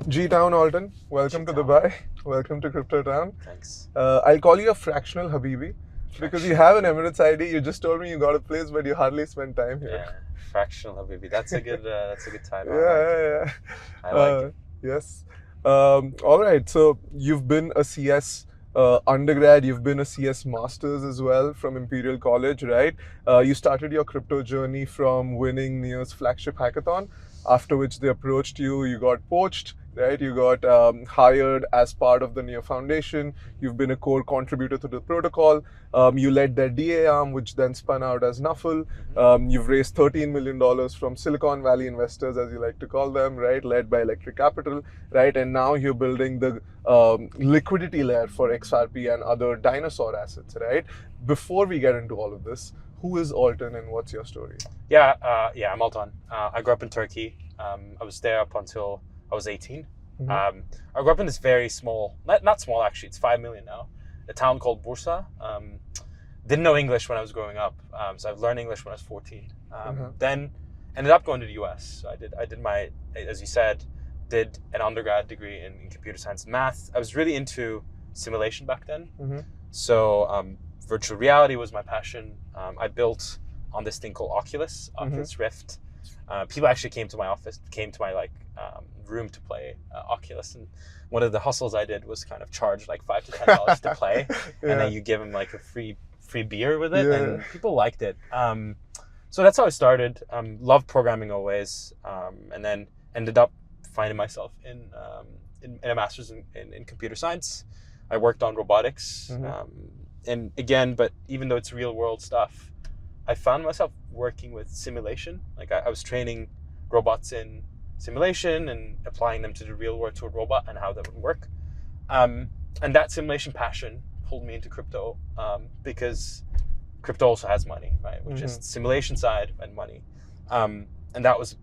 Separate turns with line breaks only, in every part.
G-Town, Alton. Welcome to
G-Town.
Dubai. Welcome to Crypto Town.
Thanks.
I'll call you a fractional Habibi because you have an Emirates ID. You just told me you got a place, but you hardly spend time here.
Yeah, fractional Habibi. That's a good title.
Yeah.
I like it.
Yes. All right. So you've been a CS undergrad. You've been a CS masters as well from Imperial College, right? You started your crypto journey from winning NIA's flagship hackathon, after which they approached you. You got poached, right? You got hired as part of the NIA Foundation. You've been a core contributor to the protocol. You led their DA arm, which then spun out as Nuffle. You've raised $13 million from Silicon Valley investors, as you like to call them, right? Led by Electric Capital, right? And now you're building the liquidity layer for XRP and other dinosaur assets, right? Before we get into all of this, who is Altan and what's your story?
Yeah, I'm Altan. I grew up in Turkey. I was there up until I was 18. I grew up in this very small, not small actually, it's 5 million now, a town called Bursa. Didn't know English when I was growing up, so I've learned English when I was 14. Then ended up going to the US. So I did my, as you said, did an undergrad degree in computer science and math. I was really into simulation back then. So virtual reality was my passion. I built on this thing called Oculus Rift. People actually came to my room to play Oculus, and one of the hustles I did was kind of charge like $5 to $10 to play, and then you give them like a free beer with it, and people liked it. So that's how I started. Loved programming always, and then ended up finding myself in a master's in computer science. I worked on robotics, and again, but even though it's real world stuff, I found myself working with simulation. Like I was training robots in simulation and applying them to the real world to a robot and how that would work. And that simulation passion pulled me into crypto because crypto also has money, right? Which is the simulation side and money. And that was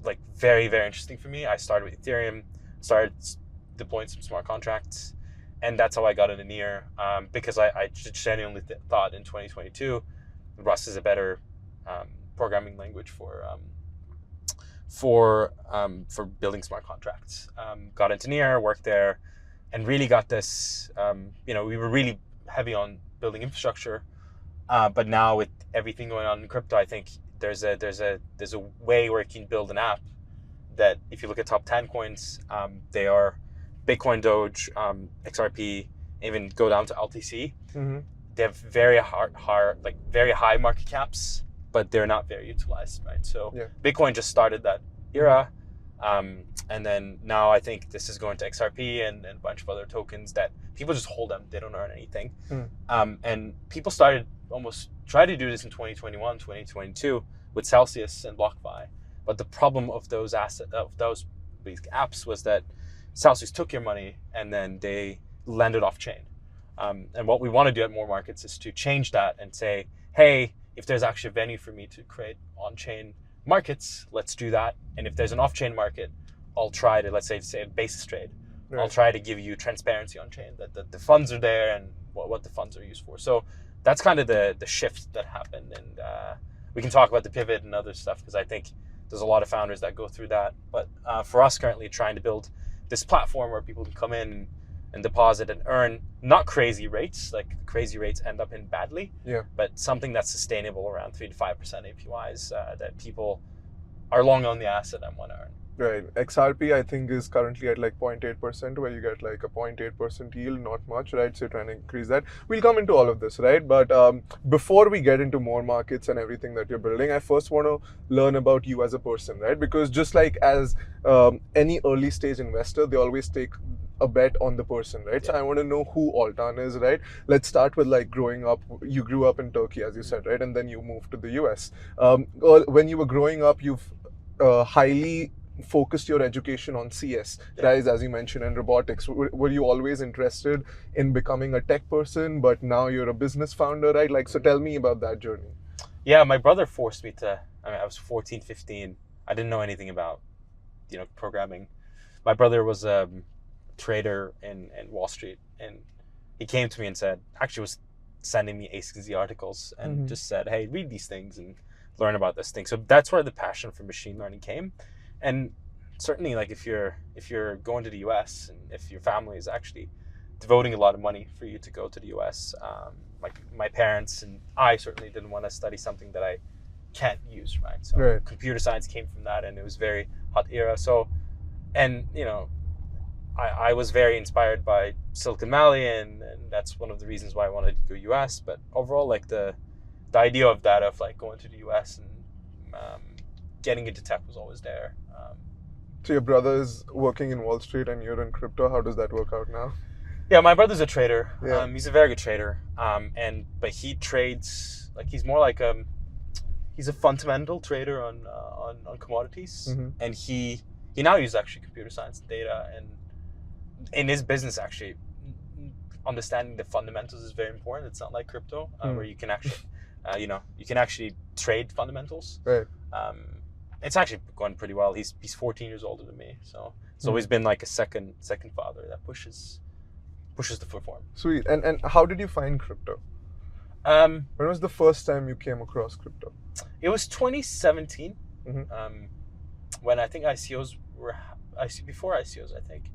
like very, very interesting for me. I started with Ethereum, started deploying some smart contracts, and that's how I got into NIR because I genuinely thought in 2022 Rust is a better programming language for building smart contracts. Got into NIR, worked there, and really got this. We were really heavy on building infrastructure, but now with everything going on in crypto, I think there's a way where you can build an app that, if you look at top 10 coins, they are Bitcoin, Doge, XRP, even go down to LTC. They have very high market caps, but they're not very utilized, right? So Bitcoin just started that era, and then now I think this is going to XRP and a bunch of other tokens that people just hold them; they don't earn anything. And people started almost try to do this in 2021, 2022 with Celsius and BlockFi, but the problem of those apps was that Celsius took your money and then they lended off chain. And what we want to do at more markets is to change that and say, hey, if there's actually a venue for me to create on-chain markets, let's do that. And if there's an off-chain market, I'll try to, let's say a basis trade. I'll try to give you transparency on chain, that the funds are there and what the funds are used for. So that's kind of the shift that happened. And we can talk about the pivot and other stuff because I think there's a lot of founders that go through that. But for us currently trying to build this platform where people can come in and deposit and earn not crazy rates, like crazy rates end up in badly, but something that's sustainable around 3 to 5% APYs that people are long on the asset and want to earn.
Right. XRP, I think, is currently at like 0.8%, where you get like a 0.8% yield, not much, right? So you're trying to increase that. We'll come into all of this, right? But before we get into more markets and everything that you're building, I first want to learn about you as a person, right? Because just like as any early stage investor, they always take a bet on the person, right? So I want to know who Altan is, right? Let's start with like growing up. You grew up in Turkey, as you said, right? And then you moved to the US. When you were growing up, you've highly focused your education on CS, right? As you mentioned, and robotics. Were you always interested in becoming a tech person, but now you're a business founder, right? Like, so tell me about that journey.
Yeah, my brother forced me to, I was 14, 15. I didn't know anything about, programming. My brother was a trader in Wall Street, and he came to me and was sending me A to Z articles and just said, hey, read these things and learn about this thing. So that's where the passion for machine learning came. And certainly like if you're going to the US and if your family is actually devoting a lot of money for you to go to the US, like my parents and I certainly didn't want to study something that I can't use, right? So
Right.
computer science came from that, and it was very hot era. So, and I was very inspired by Silicon Valley, and that's one of the reasons why I wanted to go US. But overall, like the idea of that, of like going to the US and getting into tech was always there.
So your brother is working in Wall Street and you're in crypto. How does that work out now?
Yeah, my brother's a trader.
Yeah.
He's a very good trader. But he trades like he's more like he's a fundamental trader on commodities,
Mm-hmm.
and he now uses actually computer science and data, and in his business actually understanding the fundamentals is very important. It's not like crypto where you can actually you can actually trade fundamentals.
Right.
It's actually going pretty well. He's 14 years older than me, so it's always been like a second father that pushes the foot form.
Sweet. And how did you find crypto? When was the first time you came across crypto?
It was 2017,
Mm-hmm.
when I think ICOs were before ICOs, I think.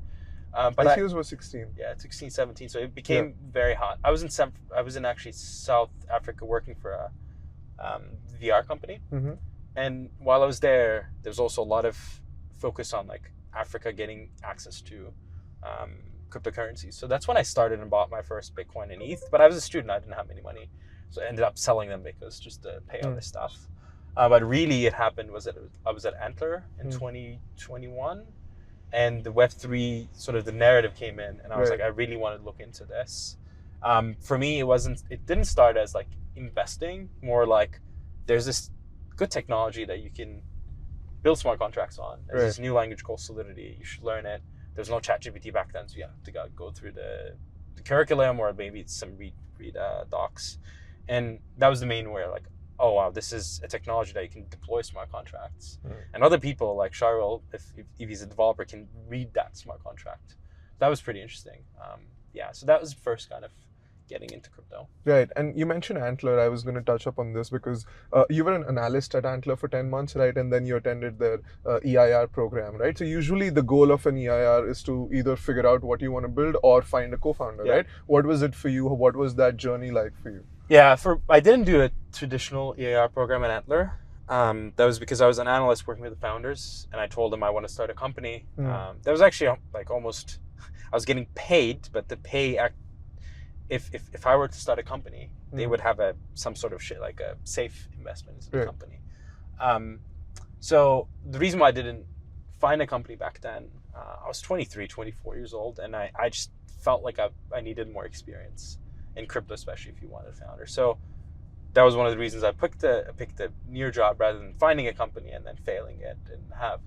But
ICOs were 16.
Yeah, 16, 17. So it became very hot. I was in actually South Africa working for a VR company,
Mm-hmm.
and while I was there was also a lot of focus on like Africa getting access to cryptocurrencies. So that's when I started and bought my first Bitcoin and ETH. But I was a student; I didn't have any money, so I ended up selling them because just to pay all this stuff. But really, it happened I was at Antler in 2021, and the Web3 sort of the narrative came in, and I was like, I really want to look into this. For me, it didn't start as like investing, more like there's this good technology that you can build smart contracts on. There's this new language called Solidity. You should learn it. There's no ChatGPT back then, so you have to go through the curriculum, or maybe it's some read docs. And that was the main where like, oh wow, this is a technology that you can deploy smart contracts. And other people like Charles, if he's a developer, can read that smart contract. That was pretty interesting. So that was the first kind of getting into crypto.
Right. And you mentioned Antler. I was going to touch up on this because you were an analyst at Antler for 10 months, right? And then you attended their EIR program, right? So usually the goal of an EIR is to either figure out what you want to build or find a co-founder, right? What was it for you? What was that journey like for you?
Yeah, I didn't do a traditional EIR program at Antler. That was because I was an analyst working with the founders, and I told them I want to start a company. That was actually like almost, I was getting paid, but the pay, if I were to start a company, they would have some sort of shit, like a safe investment into the company. So the reason why I didn't find a company back then, I was 23, 24 years old, and I just felt like I needed more experience in crypto, especially if you wanted a founder. So that was one of the reasons I picked a near job rather than finding a company and then failing it, and have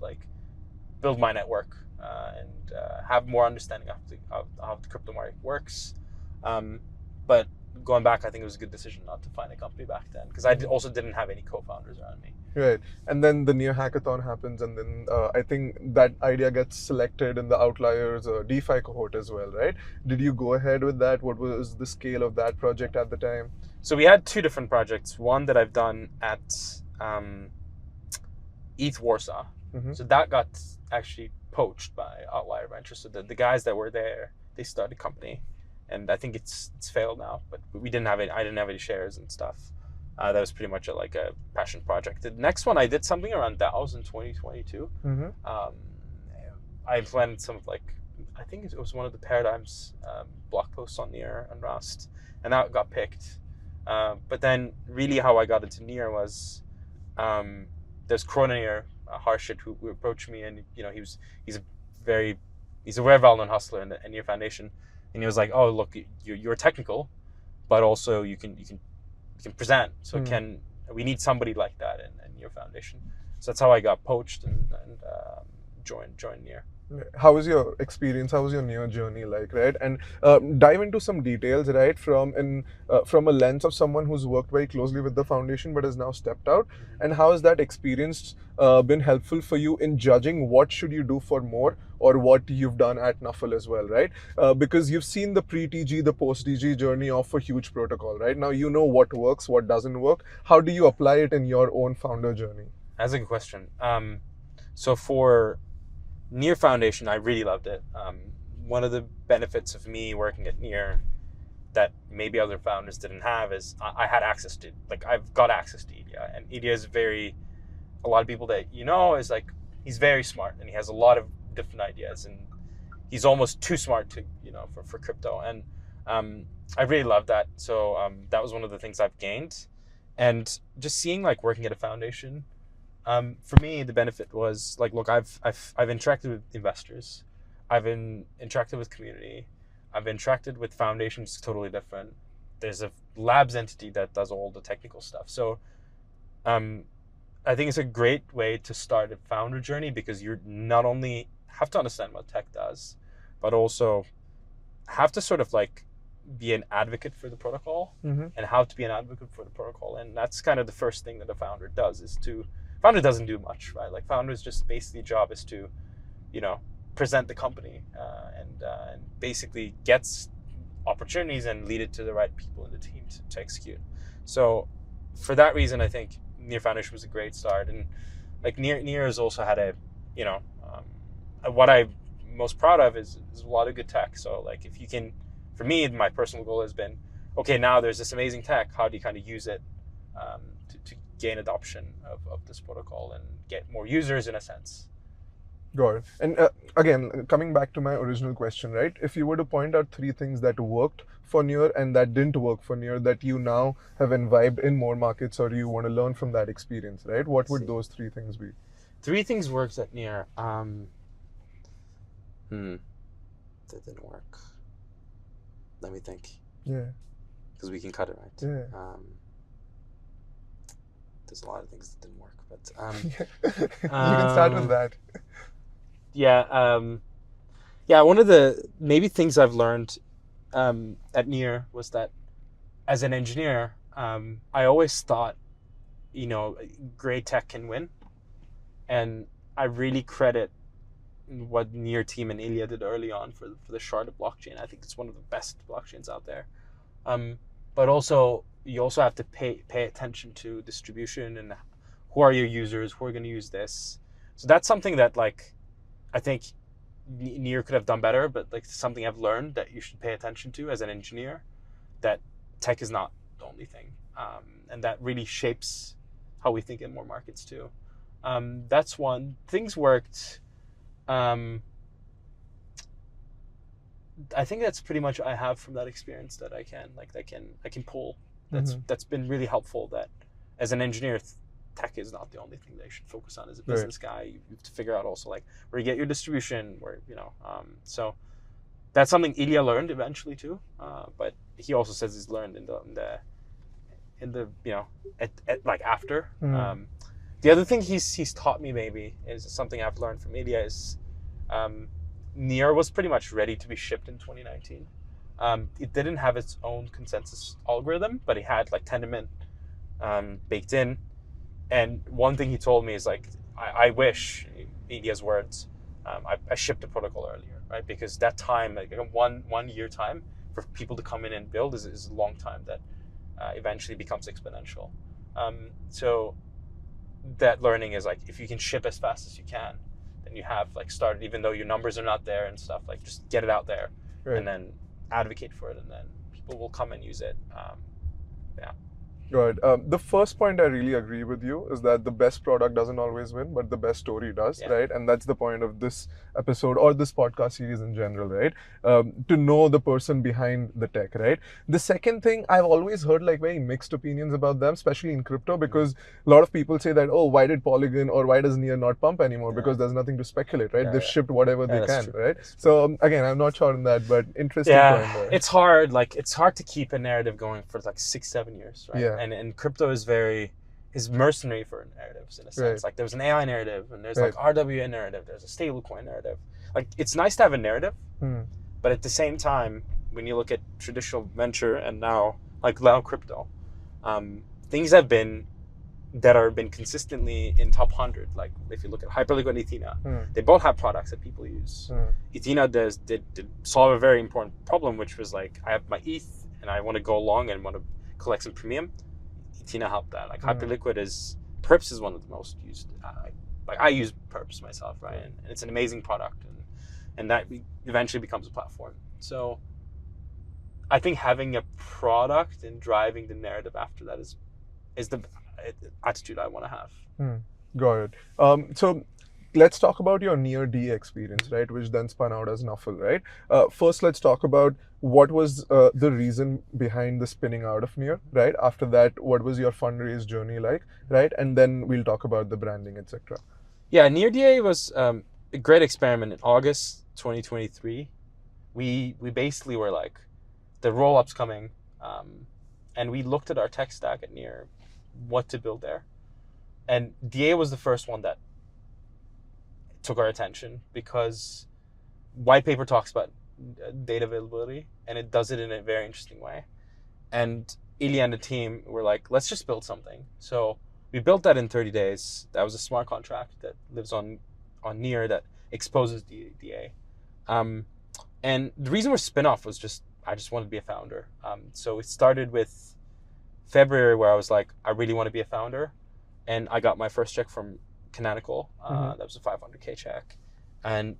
build my network and have more understanding of how the crypto market works. But going back, I think it was a good decision not to find a company back then, because I also didn't have any co-founders around me.
Right. And then the near hackathon happens, and then I think that idea gets selected in the Outliers DeFi cohort as well, right? Did you go ahead with that? What was the scale of that project at the time?
So we had two different projects. One that I've done at ETH Warsaw. So that got actually poached by Outlier Ventures. So the guys that were there, they started a company, and I think it's failed now. But I didn't have any shares and stuff. That was pretty much a passion project. The next one, I did something around DAOs in 2022. I implemented some of I think it was one of the Paradigms blog posts on Near and Rust, and that got picked. But then really how I got into Near was there's Kroneer Harshit who approached me, and he's a very well-known hustler in the Near Foundation, and he was like, oh look, you're technical, but also you can present, so we need somebody like that in Near Foundation. So that's how I got poached and joined Near.
How was your experience? How was your Near journey like, right? And dive into some details, right, from a lens of someone who's worked very closely with the foundation but has now stepped out. And how has that experience been helpful for you in judging what should you do for more, or what you've done at Nuffle as well, right? Because you've seen the pre-TG, the post-TG journey of a huge protocol, right? Now you know what works, what doesn't work. How do you apply it in your own founder journey?
That's a good question. So for Near Foundation, I really loved it. One of the benefits of me working at Near that maybe other founders didn't have is I had access to, like, I've got access to Ilya, and Ilya is a lot of people that is like, he's very smart and he has a lot of different ideas, and he's almost too smart to, for crypto. And I really love that. So that was one of the things I've gained. And just seeing, like, working at a foundation, for me, the benefit was, like, look, I've interacted with investors, I've interacted with community, I've interacted with foundations, totally different. There's a labs entity that does all the technical stuff. So I think it's a great way to start a founder journey, because you not only have to understand what tech does, but also have to sort of, like, be an advocate for the protocol, and how to be an advocate for the protocol. And that's kind of the first thing that a founder does, founder doesn't do much, right? Like, founders just basically job is to, present the company and basically gets opportunities and lead it to the right people in the team to execute. So for that reason, I think Near Foundation was a great start. And, like, Near has also had what I'm most proud of is a lot of good tech. So, like, if you can, for me, my personal goal has been, okay, now there's this amazing tech, how do you kind of use it to gain adoption of this protocol and get more users, in a sense.
Got it. And again, coming back to my original question, right? If you were to point out 3 things that worked for Near and that didn't work for Near, that you now have imbibed in more markets, or you want to learn from that experience, right? What would those 3 things be?
3 things worked at Near. That didn't work. Let me think.
Yeah.
Because we can cut it, right?
Yeah.
There's a lot of things that didn't work, but
you can start with that.
Yeah. One of the maybe things I've learned at Near was that as an engineer, I always thought, great tech can win, and I really credit what Near team and Ilya did early on for the sharded blockchain. I think it's one of the best blockchains out there. But also, you also have to pay attention to distribution and who are your users, who are going to use this. So that's something that, like, I think Near could have done better, but, like, something I've learned that you should pay attention to as an engineer, that tech is not the only thing. And that really shapes how we think in more markets too. That's one. Things worked. I think that's pretty much I have from that experience that I can pull. That's been really helpful. That as an engineer, tech is not the only thing that you should focus on. As a business guy, you have to figure out also, like, where you get your distribution, where so that's something Ilya learned eventually too. But he also says he's learned in the like after. The other thing he's taught me maybe is something I've learned from Ilya is Near was pretty much ready to be shipped in 2019. It didn't have its own consensus algorithm, but it had, like, Tendermint baked in. And one thing he told me is, like, I wish, Ilya's words, I shipped the protocol earlier, right? Because that time, like, a 1 year time for people to come in and build is a long time that eventually becomes exponential. So that learning is, like, if you can ship as fast as you can, then you have, like, started, even though your numbers are not there and stuff, like, just get it out there and then advocate for it, and then people will come and use it.
Right. The first point I really agree with you is that the best product doesn't always win, but the best story does, right? And that's the point of this episode or this podcast series in general, right? To know the person behind the tech, right? The second thing, I've always heard, like, very mixed opinions about them, especially in crypto, because a lot of people say that, oh, why did Polygon or why does Near not pump anymore? Because there's nothing to speculate, right? They've shipped whatever they can, right? So again, I'm not sure on that, but interesting point there.
It's hard. Like, it's hard to keep a narrative going for, like, 6-7 years, right?
Yeah.
And crypto is mercenary for narratives, in a sense. Like, there's an AI narrative, and there's like RWA narrative, there's a stablecoin narrative. Like, it's nice to have a narrative, but at the same time, when you look at traditional venture and now crypto, things have been consistently in top 100. Like, if you look at Hyperliquid and Ethena, they both have products that people use. Ethena did solve a very important problem, which was, like, I have my ETH and I want to go long and want to collect some premium. Ethena helped that. Like, Hyperliquid Perps is one of the most used like I use Purpose myself, right? And it's an amazing product, and that eventually becomes a platform. So I think having a product and driving the narrative after that is the attitude I want to have.
Got it. So let's talk about your near D experience, right, which then spun out as Nuffle, right? First, let's talk about what was the reason behind the spinning out of near, right? After that, what was your fundraise journey like, right? And then we'll talk about the branding, etc.
Yeah, near DA was a great experiment in August 2023. We basically were like, the roll-up's coming, and we looked at our tech stack at near, what to build there. And DA was the first one that took our attention because white paper talks about data availability and it does it in a very interesting way. And Ilya and the team were like, let's just build something. So we built that in 30 days. That was a smart contract that lives on near that exposes DA. And the reason we're spin-off was just, I just wanted to be a founder. So it started with February where I was like, I really want to be a founder. And I got my first check from Canonical. That was a $500K check. And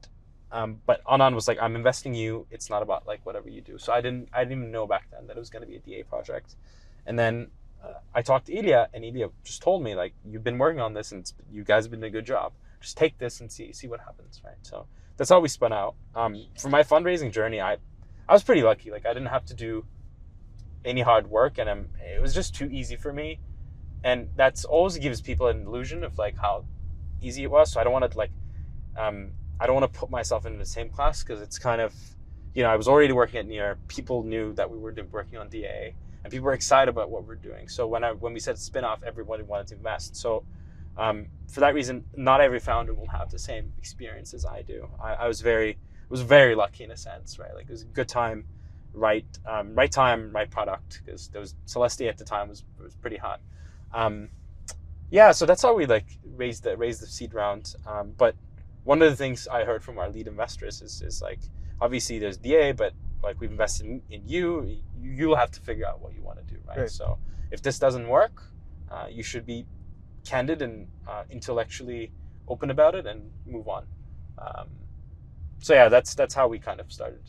but Anand was like, I'm investing you. It's not about like whatever you do. So I didn't even know back then that it was going to be a DA project. And then I talked to Ilya, and Ilya just told me like, you've been working on this, and you guys have been doing a good job. Just take this and see what happens, right? So that's how we spun out. For my fundraising journey, I was pretty lucky. Like I didn't have to do any hard work, and it was just too easy for me. And that's always gives people an illusion of like how easy it was. So I don't want to like, I don't want to put myself in the same class because it's kind of, I was already working at near. People knew that we were working on DA, and people were excited about what we're doing. So when we said spin-off, everybody wanted to invest. So for that reason, not every founder will have the same experience as I do. I was very lucky in a sense, right? Like it was a good time, right time, right product, because there was Celestia at the time was pretty hot. So that's how we like raised the seed round. But one of the things I heard from our lead investors is like, obviously there's DA, but like we've invested in you. You'll have to figure out what you want to do, right? So if this doesn't work, you should be candid and intellectually open about it and move on. That's how we kind of started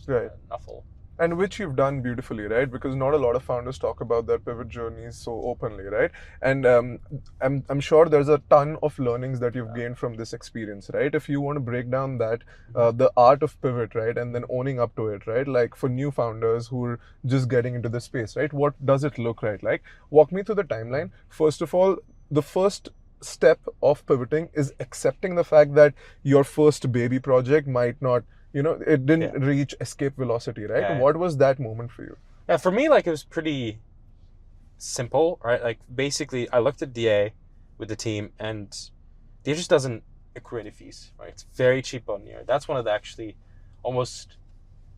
Nuffle.
And which you've done beautifully, right? Because not a lot of founders talk about their pivot journeys so openly, right? And I'm sure there's a ton of learnings that you've gained from this experience, right? If you want to break down that, the art of pivot, right? And then owning up to it, right? Like for new founders who are just getting into the space, right? What does it look like? Walk me through the timeline. First of all, the first step of pivoting is accepting the fact that your first baby project might not, it didn't reach escape velocity, right?
Yeah.
What was that moment for you?
Yeah, for me, like it was pretty simple, right? Like basically I looked at DA with the team, and DA just doesn't accrue any fees, right? It's very cheap on near. That's one of the actually almost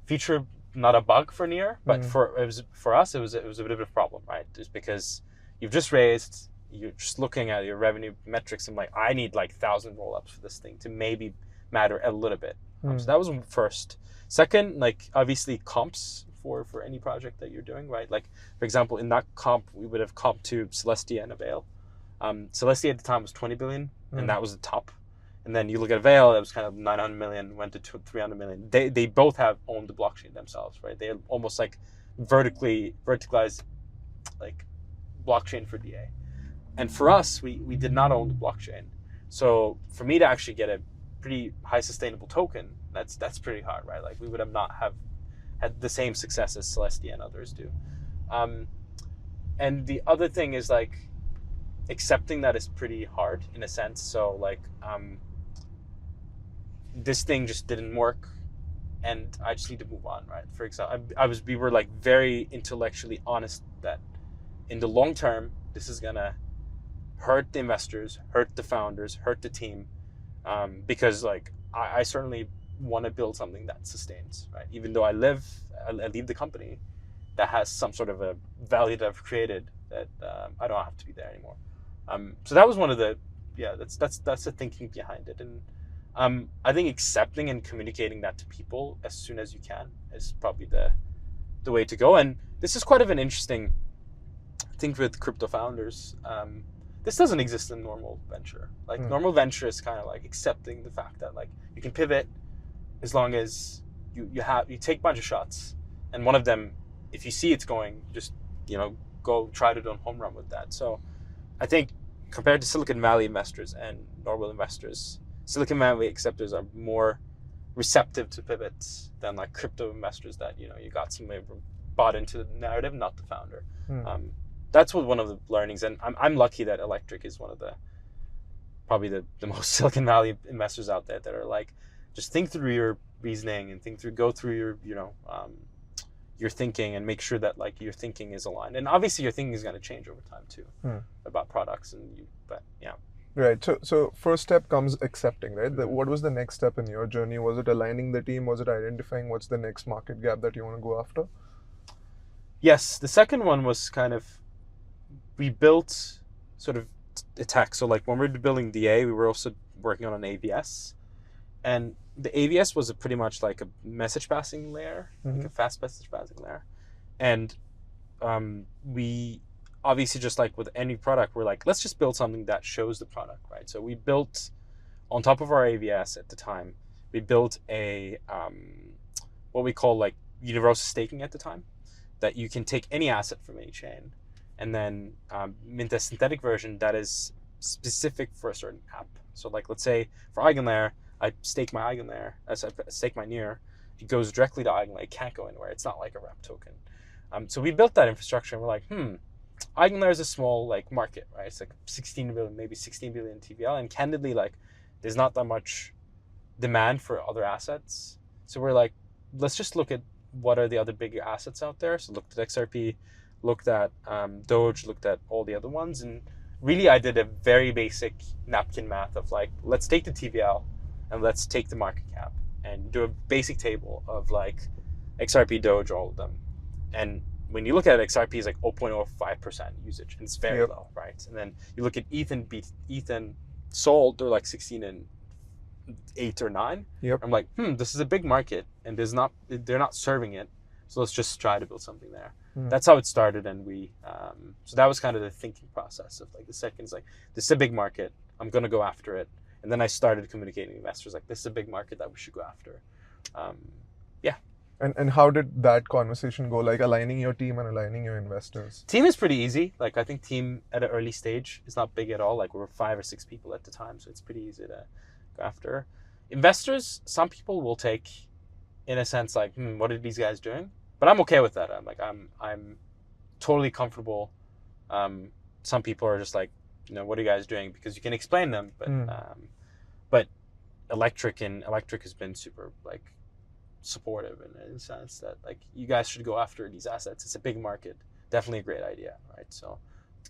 feature, not a bug for near, but for us it was a bit of a problem, right? Just because you've just raised, you're just looking at your revenue metrics and like, I need like 1,000 roll-ups for this thing to maybe matter a little bit. So that was first. Second, like obviously comps for any project that you're doing, right? Like for example, in that comp, we would have comped to Celestia and Avail. Celestia at the time was 20 billion, and that was the top. And then you look at Avail, that was kind of 900 million, went to 300 million. They both have owned the blockchain themselves, right? They almost like verticalized like blockchain for DA. And for us, we did not own the blockchain. So for me to actually get a pretty high sustainable token, that's pretty hard, right? Like we would have not had the same success as Celestia and others do. And the other thing is like accepting that is pretty hard in a sense. So like this thing just didn't work, and I just need to move on, right? For example, we were like very intellectually honest that in the long term, this is gonna hurt the investors, hurt the founders, hurt the team. Because like I certainly want to build something that sustains, right? Even though I leave the company that has some sort of a value that I've created that I don't have to be there anymore. So that was one of the that's the thinking behind it, and I think accepting and communicating that to people as soon as you can is probably the way to go. And this is quite of an interesting thing with crypto founders. this doesn't exist in normal venture. Like normal venture is kind of like accepting the fact that like you can pivot as long as you take a bunch of shots, and one of them, if you see it's going, just go try to do a home run with that. So I think compared to Silicon Valley investors and normal investors, Silicon Valley acceptors are more receptive to pivots than like crypto investors that you got somebody bought into the narrative, not the founder. That's one of the learnings, and I'm lucky that Electric is one of the probably the most Silicon Valley investors out there that are like, just think through your reasoning and go through your thinking and make sure that like your thinking is aligned. And obviously your thinking is going to change over time too about products but yeah.
Right. So first step comes accepting, right? What was the next step in your journey? Was it aligning the team? Was it identifying what's the next market gap that you want to go after?
Yes. The second one was kind of, we built sort of a tech. So like when we were building DA, we were also working on an AVS. And the AVS was pretty much like a message passing layer, like a fast message passing layer. And we obviously, just like with any product, we're like, let's just build something that shows the product, right? So we built, on top of our AVS at the time, we built a, what we call like universal staking at the time, that you can take any asset from any chain and then mint a synthetic version that is specific for a certain app. So like, let's say for EigenLayer, I stake my EigenLayer, as I stake my Near, it goes directly to EigenLayer. It can't go anywhere. It's not like a wrap token. So we built that infrastructure, and we're like, EigenLayer is a small like market, right? It's like 16 billion, maybe 16 billion TVL, and candidly, like, there's not that much demand for other assets. So we're like, let's just look at what are the other bigger assets out there. So looked at XRP, looked at Doge, looked at all the other ones, and really I did a very basic napkin math of like, let's take the TVL and let's take the market cap and do a basic table of like XRP, Doge, all of them. And when you look at it, XRP is like 0.05% usage, and it's very low, right? And then you look at ETH and Sol, they're like 16 and 8 or 9. I'm like, this is a big market, and they're not serving it. So let's just try to build something there. That's how it started, and we so that was kind of the thinking process of like, the second is like, this is a big market, I'm gonna go after it. And then I started communicating to investors like, this is a big market that we should go after.
And how did that conversation go, like aligning your team and aligning your investors?
Team is pretty easy. Like, I think team at an early stage is not big at all. Like, we were 5 or 6 people at the time, so it's pretty easy to go after. Investors, some people will take, in a sense, like, what are these guys doing? But I'm okay with that. I'm totally comfortable. Some people are just like, what are you guys doing? Because you can explain them, but Electric has been super like supportive in the sense that like, you guys should go after these assets. It's a big market, definitely a great idea, right? So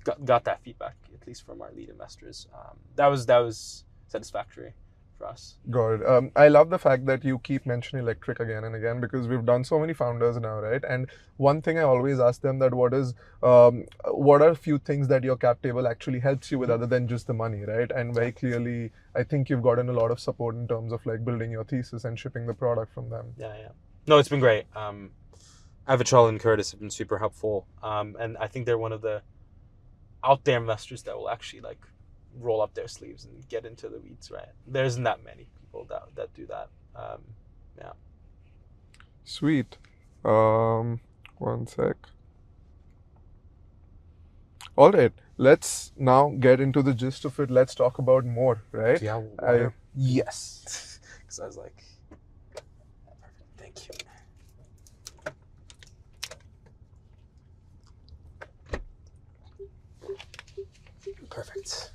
got that feedback, at least from our lead investors. That was satisfactory for us.
Got it. I love the fact that you keep mentioning Electric again and again, because we've done so many founders now, right? And one thing I always ask them, that what are a few things that your cap table actually helps you with other than just the money, right? And very clearly, I think you've gotten a lot of support in terms of like building your thesis and shipping the product from them.
Yeah. No, it's been great. Avichal and Curtis have been super helpful. And I think they're one of the out there investors that will actually like roll up their sleeves and get into the weeds, right? There isn't that many people that do that.
Sweet. One sec. All right, let's now get into the gist of it. Let's talk about more, right?
Yeah.
Yes.
Because I was like, thank you. Perfect.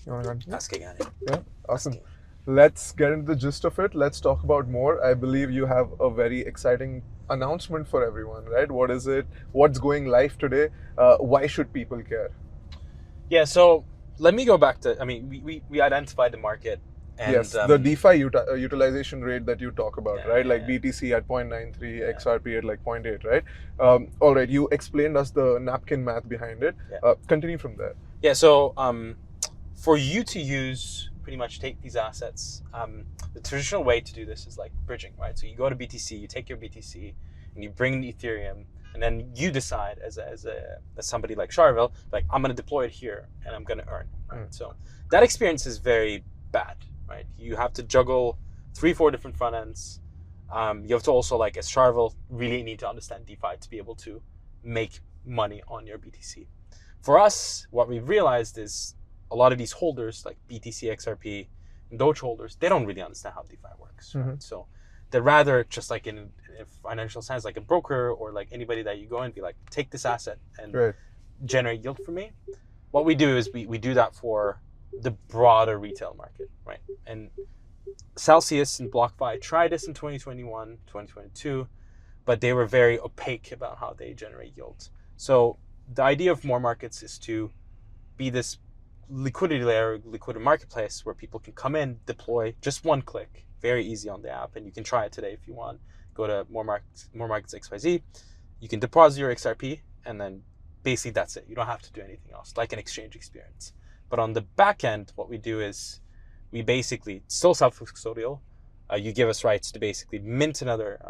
You want to go?
Asking on it.
Yeah, awesome. Let's get into the gist of it. Let's talk about more. I believe you have a very exciting announcement for everyone, right? What is it? What's going live today? Why should people care?
Yeah, so let me go back to, we identified the market. And,
yes, the DeFi utilization rate that you talk about, right? Like BTC at 0.93, XRP at like 0.8, right? All right, you explained us the napkin math behind it. Continue from there.
Yeah, so for you to pretty much take these assets, the traditional way to do this is like bridging, right? So you go to BTC, you take your BTC, and you bring the Ethereum, and then you decide as somebody like Charvel, like I'm going to deploy it here and I'm going to earn. Right? So that experience is very bad, right? You have to juggle 3-4 different front ends. You have to also, like as Charvel, really need to understand DeFi to be able to make money on your BTC. For us, what we've realized is a lot of these holders, like BTC, XRP, and Doge holders, they don't really understand how DeFi works. Right? So they're rather just like in a financial sense, like a broker or like anybody that you go and be like, take this asset and generate yield for me. What we do is we do that for the broader retail market, right? And Celsius and BlockFi tried this in 2021, 2022, but they were very opaque about how they generate yields. So the idea of more markets is to be this liquidity layer, liquidity marketplace where people can come in, deploy just one click, very easy on the app, and you can try it today if you want. Go to more markets XYZ. You can deposit your XRP, and then basically that's it. You don't have to do anything else, like an exchange experience. But on the back end, what we do is we basically still self-custodial. You give us rights to basically mint another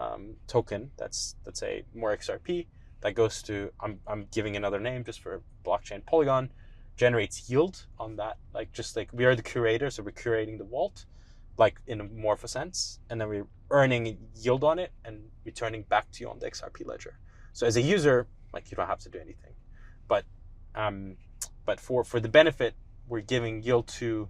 token that's, let's say, more XRP. That goes to, I'm giving another name just for blockchain, Polygon, generates yield on that. Like just like we are the curator, so we're curating the vault, like in a more of a sense, and then we're earning yield on it and returning back to you on the XRP ledger. So as a user, like you don't have to do anything, but for the benefit, we're giving yield to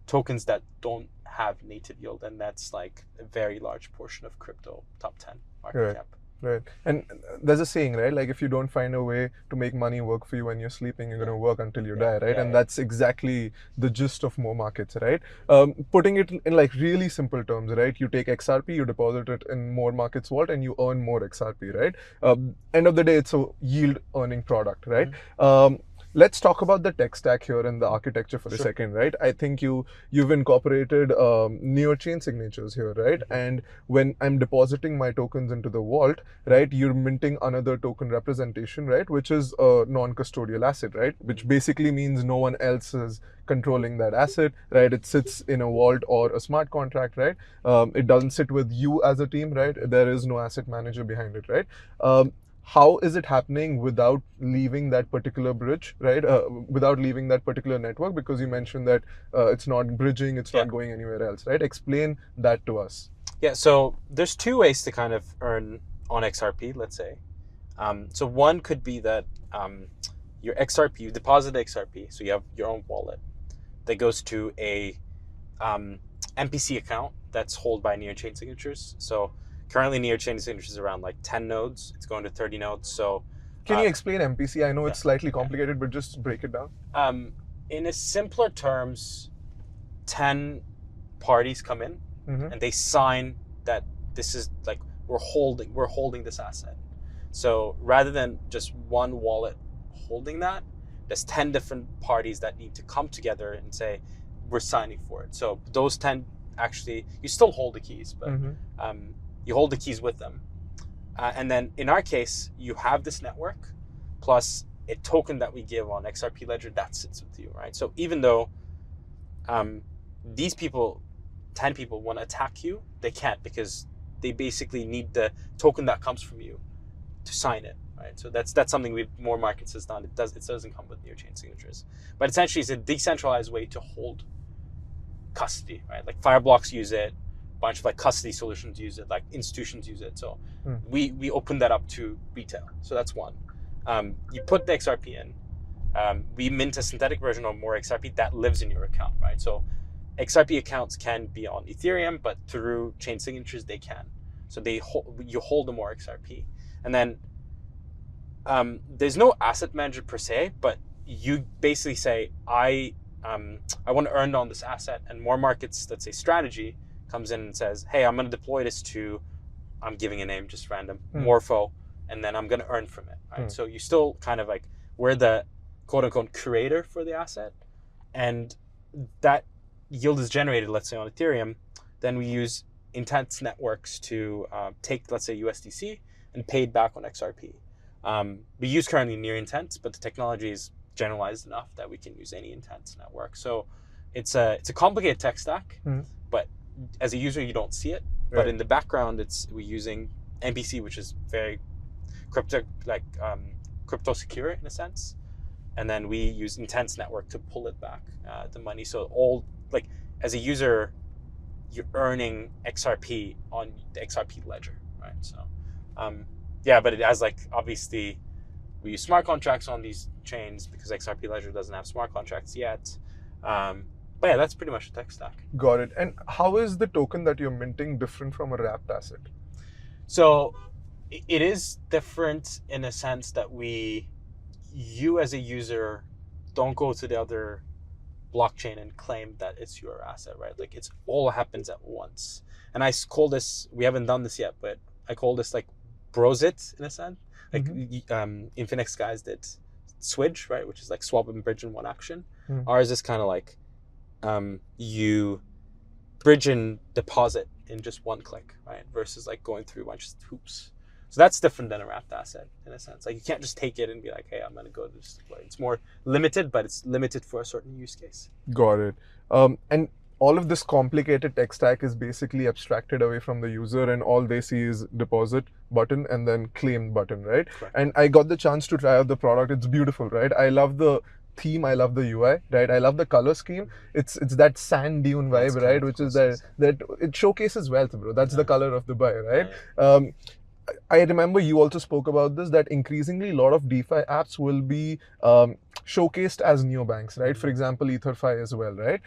tokens that don't have native yield, and that's like a very large portion of crypto top 10 market cap.
Right. And there's a saying, right? Like if you don't find a way to make money work for you when you're sleeping, you're going to work until you die, right? And that's exactly the gist of more markets, right? Putting it in like really simple terms, right? You take XRP, you deposit it in more markets vault, and you earn more XRP, right? End of the day, it's a yield earning product, right? Let's talk about the tech stack here and the architecture for a second, right? I think you've incorporated near chain signatures here, right? And when I'm depositing my tokens into the vault, right, you're minting another token representation, right, which is a non-custodial asset, right? Which basically means no one else is controlling that asset, right? It sits in a vault or a smart contract, right? It doesn't sit with you as a team, right? There is no asset manager behind it, right? How is it happening without leaving that particular bridge, right? Without leaving that particular network, because you mentioned that it's not bridging, it's not going anywhere else, right? Explain that to us.
Yeah, so there's two ways to kind of earn on XRP, let's say. So one could be that your XRP, you deposit XRP, so you have your own wallet that goes to a MPC account that's held by near chain signatures. So currently, near chain signatures is around like 10 nodes. It's going to 30 nodes. So,
can you explain MPC? I know it's slightly complicated, but just break it down.
In a simpler terms, 10 parties come in and they sign that this is like we're holding this asset. So rather than just one wallet holding that, there's 10 different parties that need to come together and say we're signing for it. So those 10 actually, you still hold the keys, but you hold the keys with them. And then in our case, you have this network plus a token that we give on XRP Ledger that sits with you, right? So even though these people, 10 people want to attack you, they can't because they basically need the token that comes from you to sign it, right? So that's something more markets has done. It doesn't come with near chain signatures. But essentially it's a decentralized way to hold custody, right? Like Fireblocks use it, bunch of like custody solutions use it, like institutions use it. So we open that up to retail. So that's one. You put the XRP in. We mint a synthetic version of more XRP that lives in your account, right? So XRP accounts can be on Ethereum, but through chain signatures they can. So you hold the more XRP, and then there's no asset manager per se, but you basically say I want to earn on this asset, and more markets, let's say strategy, comes in and says, hey, I'm going to deploy this to, I'm giving a name, just random, Morpho, and then I'm going to earn from it, right? So you still kind of like, we're the quote unquote curator for the asset, and that yield is generated, let's say on Ethereum, then we use intense networks to take, let's say USDC and pay it back on XRP. We use currently near intense, but the technology is generalized enough that we can use any intense network. So it's a complicated tech stack, but as a user, you don't see it. Right. But in the background, we're using MPC, which is very crypto secure in a sense, and then we use Intense Network to pull it back, the money. So all like as a user, you're earning XRP on the XRP ledger, right? So yeah, but it has like obviously we use smart contracts on these chains because XRP ledger doesn't have smart contracts yet. But yeah, that's pretty much the tech stack.
Got it. And how is the token that you're minting different from a wrapped asset?
So it is different in a sense that you as a user don't go to the other blockchain and claim that it's your asset, right? Like it's all happens at once. And I call this, we haven't done this yet, but I call this like Brosit in a sense. Like Infinix guys did Switch, right? Which is like swap and bridge in one action. Ours is kind of like you bridge and deposit in just one click, right? Versus like going through a bunch of hoops. So that's different than a wrapped asset in a sense. Like you can't just take it and be like, hey, I'm going to go to this deploy. It's more limited, but it's limited for a certain use case.
Got it. And all of this complicated tech stack is basically abstracted away from the user, and all they see is deposit button and then claim button, right?
Correct.
And I got the chance to try out the product. It's beautiful, right? I love the theme, I love the UI, right? I love the color scheme. It's that sand dune vibe, right? Which is that it showcases wealth, bro. That's the color of the buy, right? I remember you also spoke about this, that increasingly a lot of DeFi apps will be showcased as neobanks, right? For example, EtherFi as well, right?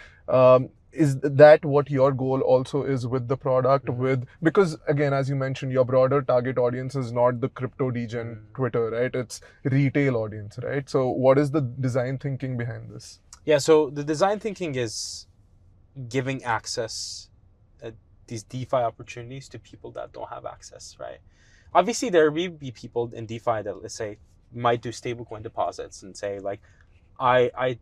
Is that what your goal also is with the product? Because again, as you mentioned, your broader target audience is not the crypto degen Twitter, right? It's retail audience, right? So what is the design thinking behind this?
Yeah, so the design thinking is giving access, these DeFi opportunities to people that don't have access, right? Obviously, there will be people in DeFi that, let's say, might do stablecoin deposits and say, like, I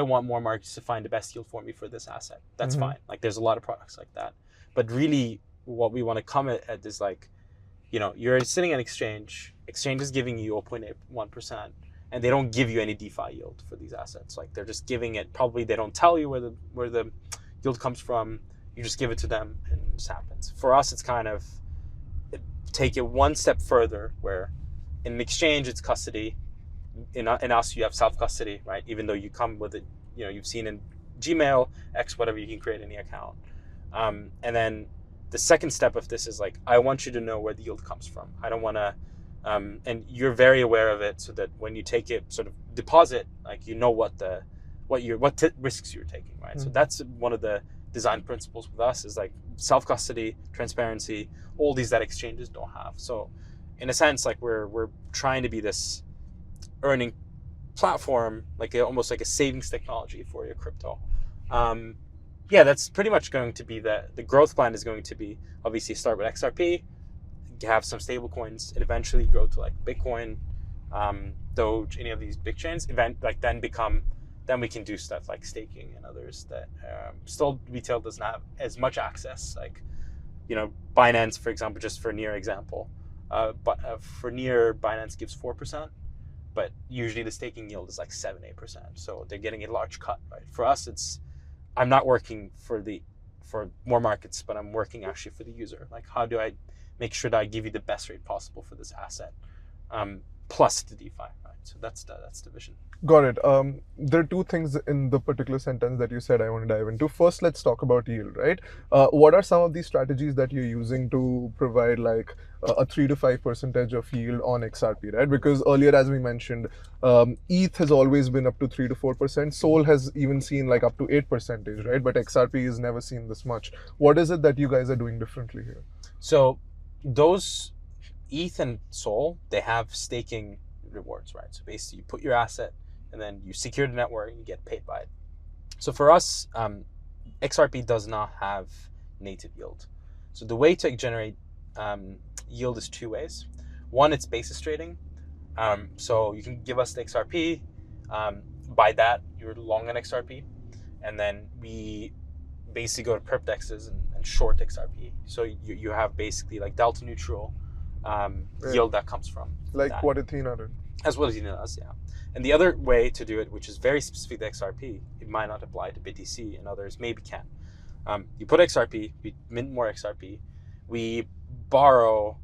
want more markets to find the best yield for me for this asset. That's fine. Like, there's a lot of products like that. But really, what we want to come at is like, you know, you're sitting at exchange is giving you 0.81%, and they don't give you any DeFi yield for these assets. Like, they're just giving it, probably they don't tell you where the yield comes from. You just give it to them and it just happens. For us, it's kind of take it one step further, where in an exchange, it's custody. In us, you have self-custody, right? Even though you come with it, you know, you've seen in Gmail, X, whatever, you can create any account. And then the second step of this is like, I want you to know where the yield comes from. I don't want to, and you're very aware of it, so that when you take it, sort of deposit, like you know what risks you're taking, right? So that's one of the design principles with us, is like self-custody, transparency, all these that exchanges don't have. So in a sense, like we're trying to be this earning platform, like almost like a savings technology for your crypto. Yeah, that's pretty much going to be the growth plan is going to be, obviously start with XRP, have some stable coins, and eventually grow to like Bitcoin, Doge, any of these big chains, then we can do stuff like staking and others that still retail doesn't have as much access. Like, you know, Binance, for example, just for Near example, but for Near, Binance gives 4%, but usually the staking yield is like 7-8%. So they're getting a large cut, right? For us, I'm not working for more markets, but I'm working actually for the user. Like, how do I make sure that I give you the best rate possible for this asset, plus the DeFi, right? So that's the vision.
Got it. There are two things in the particular sentence that you said I want to dive into. First, let's talk about yield, right? What are some of these strategies that you're using to provide like a 3 to 5% of yield on XRP, right? Because earlier, as we mentioned, ETH has always been up to 3 to 4%. Sol has even seen like up to 8%, right? But XRP has never seen this much. What is it that you guys are doing differently here?
So those ETH and Sol, they have staking rewards, right? So basically, you put your asset, and then you secure the network and you get paid by it. So for us, XRP does not have native yield. So the way to generate yield is two ways. One, it's basis trading. So you can give us the XRP. By that, you're long on XRP. And then we basically go to perp dexes and short XRP. So you have basically like delta neutral yield that comes from
like
that.
What Athena did.
As what Athena does, yeah. And the other way to do it, which is very specific to XRP, it might not apply to BTC, and others maybe can. You put XRP, we mint more XRP, we borrow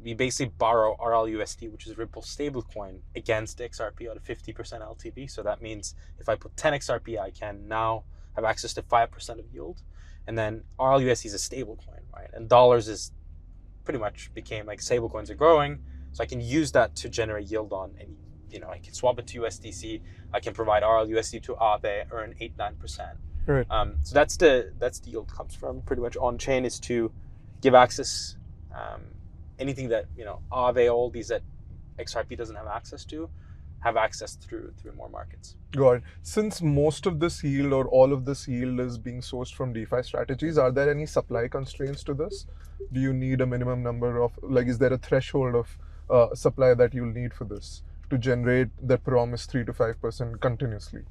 we basically borrow RLUSD, which is Ripple stablecoin, against XRP at a 50% LTV. So that means if I put 10 XRP, I can now have access to 5% of yield. And then RLUSD is a stablecoin, right? And dollars is pretty much became like stablecoins are growing. So I can use that to generate yield on any, I can swap it to USDC. I can provide RLUSD to Aave, earn 8-9%.
Right.
So that's the yield comes from pretty much on chain is to give access, anything that Aave, all these that XRP doesn't have access to, have access through more markets.
Got it. Since most of this yield or all of this yield is being sourced from DeFi strategies, are there any supply constraints to this? Do you need a minimum number of, like, is there a threshold of supply that you'll need for this to generate the promised 3 to 5% continuously?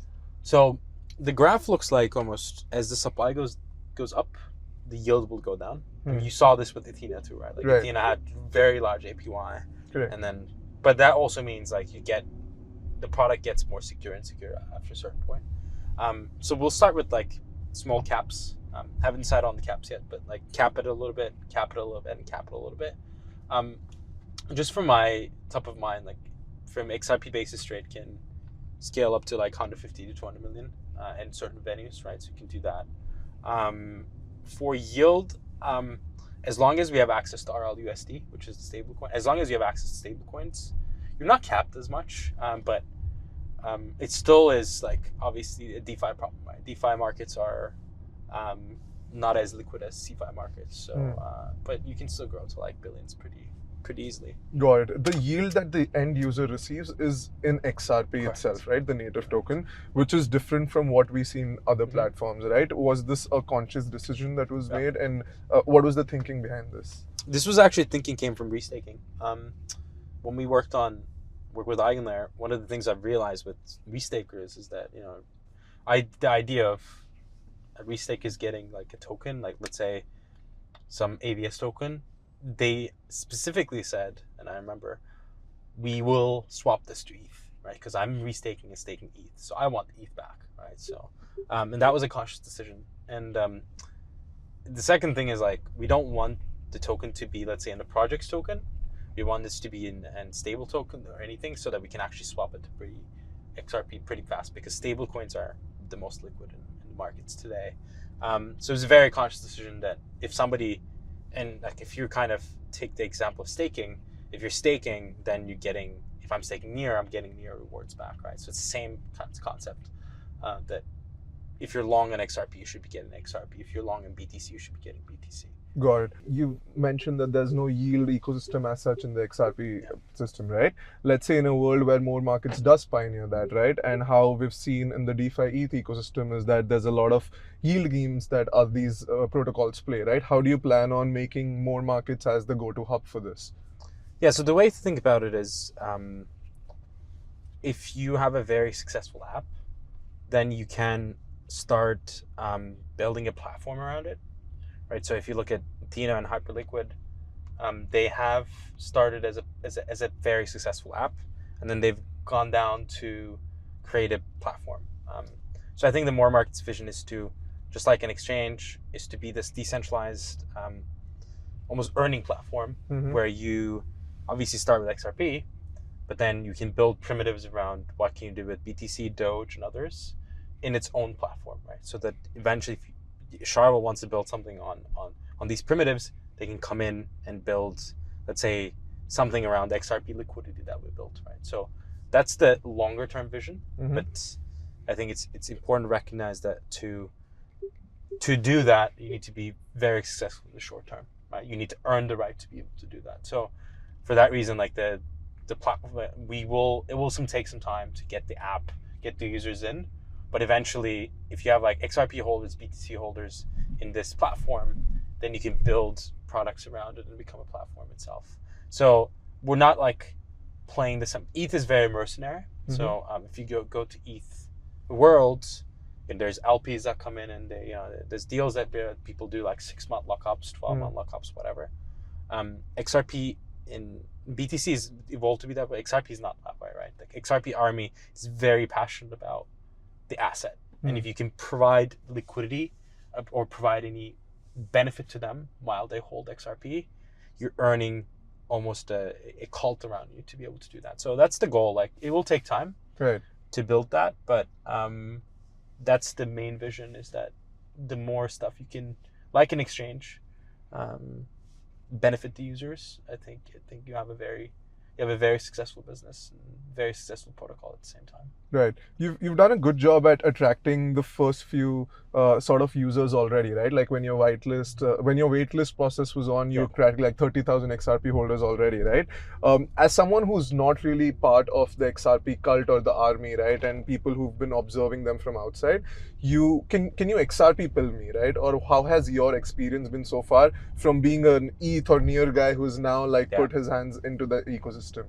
So the graph looks like almost as the supply goes up, the yield will go down. I mean, you saw this with Athena too, right? Like
Right.
Athena had very large APY,
Correct.
and then, but that also means like the product gets more secure and secure after a certain point. So we'll start with like small caps. Haven't decided on the caps yet, but like cap it a little bit, cap it a little bit, and cap it a little bit. Just from my top of mind, like from XRP basis trade can scale up to like 150 to 200 million in certain venues, right? So you can do that. For yield, as long as we have access to RLUSD, which is the stablecoin, as long as you have access to stablecoins, you're not capped as much, but it still is like obviously a DeFi problem, right? DeFi markets are not as liquid as CeFi markets, so but you can still grow to like billions pretty easily.
Got it. The yield that the end user receives is in XRP
Correct.
itself, right? The native token, which is different from what we see in other platforms, right? Was this a conscious decision that was made, and what was the thinking behind this?
This was actually thinking came from restaking. When we work with Antler, one of the things I've realized with restakers is that the idea of a restake is getting like a token, like let's say some AVS token. They specifically said, and I remember, we will swap this to ETH, right? Because I'm restaking and staking ETH, so I want the ETH back, right? So, and that was a conscious decision. And the second thing is like we don't want the token to be, let's say, in the project's token. We want this to be in stable token or anything, so that we can actually swap it to XRP pretty fast, because stable coins are the most liquid in the markets today. So it was a very conscious decision that if somebody, and like if you kind of take the example of staking, if you're staking, then you're getting, if I'm staking near, I'm getting near rewards back, right? So it's the same concept that if you're long on XRP, you should be getting XRP. If you're long in BTC, you should be getting BTC.
Got it. You mentioned that there's no yield ecosystem as such in the XRP system, right? Let's say in a world where more markets does pioneer that, right? And how we've seen in the DeFi ETH ecosystem is that there's a lot of yield games that these protocols play, right? How do you plan on making more markets as the go-to hub for this?
Yeah, so the way to think about it is if you have a very successful app, then you can start building a platform around it. Right, so if you look at Athena and Hyperliquid, they have started as a very successful app, and then they've gone down to create a platform. So I think the More Markets vision is to, just like an exchange, is to be this decentralized, almost earning platform, where you obviously start with XRP, but then you can build primitives around what can you do with BTC, Doge, and others in its own platform, right? So that eventually, if Sharva wants to build something on these primitives, they can come in and build, let's say, something around XRP liquidity that we built, right? So that's the longer term vision, but I think it's important to recognize that to do that, you need to be very successful in the short term, right? You need to earn the right to be able to do that. So for that reason, like the platform, it will take some time to get the app, get the users in. But eventually, if you have like XRP holders, BTC holders in this platform, then you can build products around it and become a platform itself. So we're not like playing this. ETH is very mercenary. So if you go to ETH worlds, and there's LPs that come in, and they there's deals that people do like 6-month lockups, 12-month lockups, whatever. XRP in BTC is evolved to be that way. XRP is not that way, right? Like XRP Army is very passionate about the asset, and if you can provide liquidity or provide any benefit to them while they hold XRP, you're earning almost a cult around you to be able to do that. So that's the goal. Like, it will take time
Right.
to build that, but that's the main vision, is that the more stuff you can, like an exchange, benefit the users, I think you have a very successful business and very successful protocol at the same time.
Right. You've done a good job at attracting the first few sort of users already, right? Like when your waitlist process was on, you attracted like 30,000 XRP holders already, right? As someone who's not really part of the XRP cult or the army, right, and people who've been observing them from outside, can you XRP pill me, right? Or how has your experience been so far from being an ETH or near guy who's now like put his hands into the ecosystem?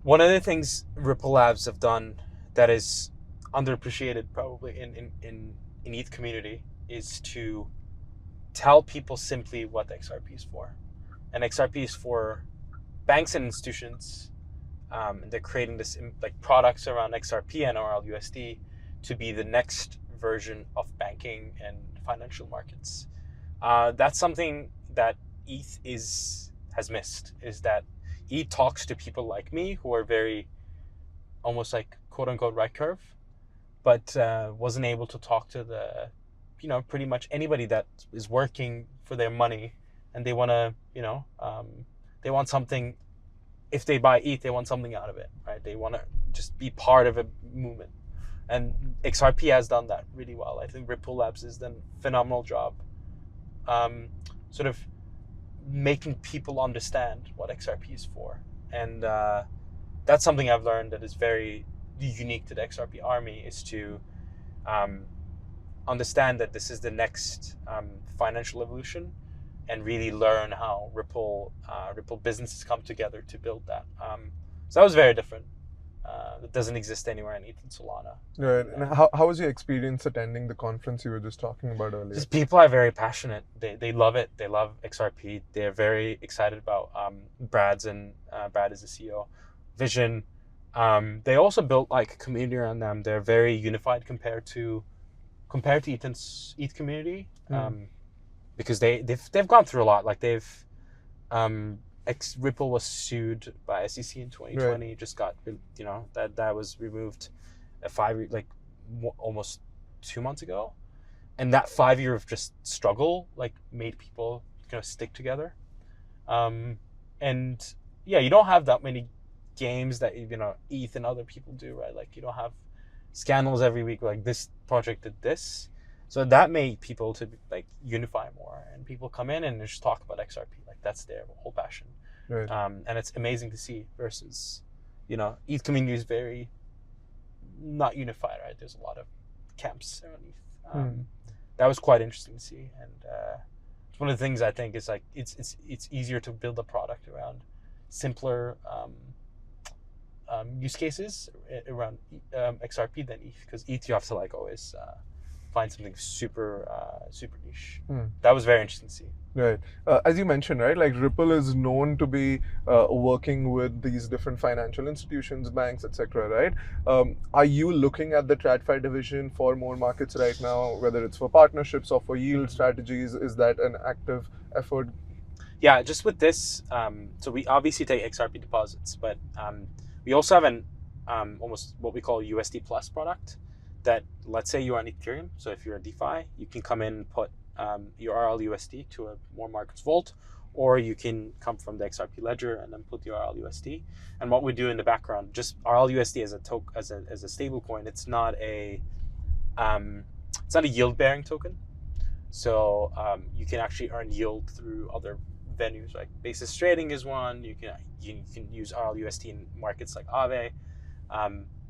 One of the things Ripple Labs have done that is underappreciated probably in ETH community is to tell people simply what XRP is for. And XRP is for banks and institutions. And they're creating this like products around XRP and RLUSD to be the next version of banking and financial markets. That's something that ETH has missed, is that ETH talks to people like me who are very almost like quote unquote right curve, but wasn't able to talk to the, pretty much anybody that is working for their money, and they want to, they want something. If they buy ETH, they want something out of it, right? They want to just be part of a movement. And XRP has done that really well. I think Ripple Labs has done a phenomenal job sort of making people understand what XRP is for. And that's something I've learned that is very unique to the XRP army, is to understand that this is the next financial evolution, and really learn how Ripple businesses come together to build that. So that was very different. It doesn't exist anywhere in ETH and Solana.
Right. And how was your experience attending the conference you were just talking about earlier?
Just people are very passionate. They love it. They love XRP. They're very excited about Brad is the CEO, vision. They also built like a community around them. They're very unified compared to ETH community. Because they've gone through a lot. Like Ripple was sued by SEC in 2020.
Right.
Just got that was removed almost 2 months ago, and that 5 year of just struggle like made people stick together. And yeah, you don't have that many games that ETH and other people do, right? Like you don't have scandals every week like this project did this. So that made people to like unify more, and people come in and just talk about XRP. Like that's their whole passion.
Right.
And it's amazing to see versus, ETH community is very not unified, right? There's a lot of camps around ETH. That was quite interesting to see. And it's one of the things I think is like, it's easier to build a product around simpler use cases around XRP than ETH, because ETH you have to like always find something super niche. That was very interesting to see.
Right. As you mentioned, right, like Ripple is known to be working with these different financial institutions, banks, etc., right? Are you looking at the TradFi division for more markets right now, whether it's for partnerships or for yield strategies? Is that an active effort?
Yeah, just with this, so we obviously take XRP deposits, but we also have an almost what we call USD Plus product that, let's say you're on Ethereum, so if you're a DeFi, you can come in and put your RLUSD to a more markets vault, or you can come from the XRP ledger and then put your RLUSD. And what we do in the background, just RLUSD as a stable coin, it's not a yield bearing token. So you can actually earn yield through other venues, like basis trading is one. You can use RLUSD in markets like Aave.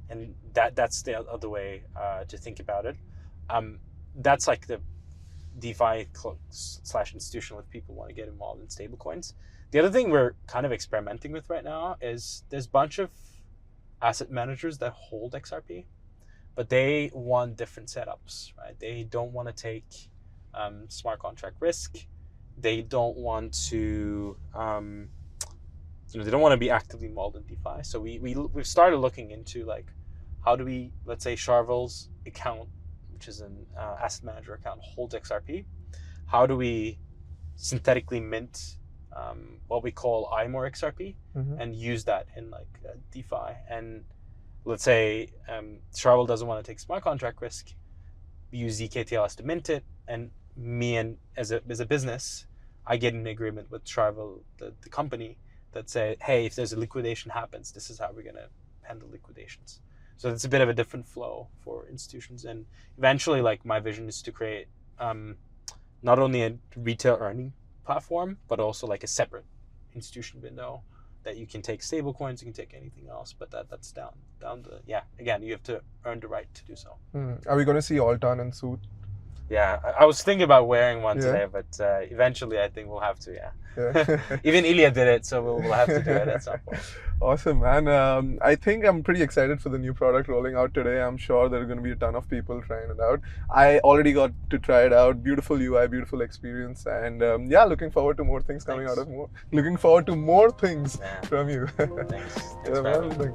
And that's the other way to think about it. That's like the DeFi / institutional if people want to get involved in stablecoins. The other thing we're kind of experimenting with right now is there's a bunch of asset managers that hold XRP, but they want different setups, right? They don't want to take smart contract risk. They don't want to they don't want to be actively involved in DeFi. So we've started looking into like, how do we, let's say Charvel's account, which is an asset manager account, holds XRP. How do we synthetically mint what we call IMOR XRP and use that in like DeFi. And let's say Charvel doesn't want to take smart contract risk, use ZKTLS to mint it, and me and as a business, I get an agreement with Charvel, the company, that say, hey, if there's a liquidation happens, this is how we're gonna handle liquidations. So it's a bit of a different flow for institutions, and eventually, like my vision is to create not only a retail earning platform, but also like a separate institution window that you can take stable coins, you can take anything else, but that's down the again, you have to earn the right to do so.
Are we going to see Altan in suit?
Yeah, I was thinking about wearing one today, but eventually I think we'll have to. Even Ilya did it, so we'll have to do it at some point.
Awesome, man. I think I'm pretty excited for the new product rolling out today. I'm sure there are going to be a ton of people trying it out. I already got to try it out. Beautiful UI, beautiful experience, and looking forward to more things coming out of more. Looking forward to more things from you.
Thanks. Thanks for having me.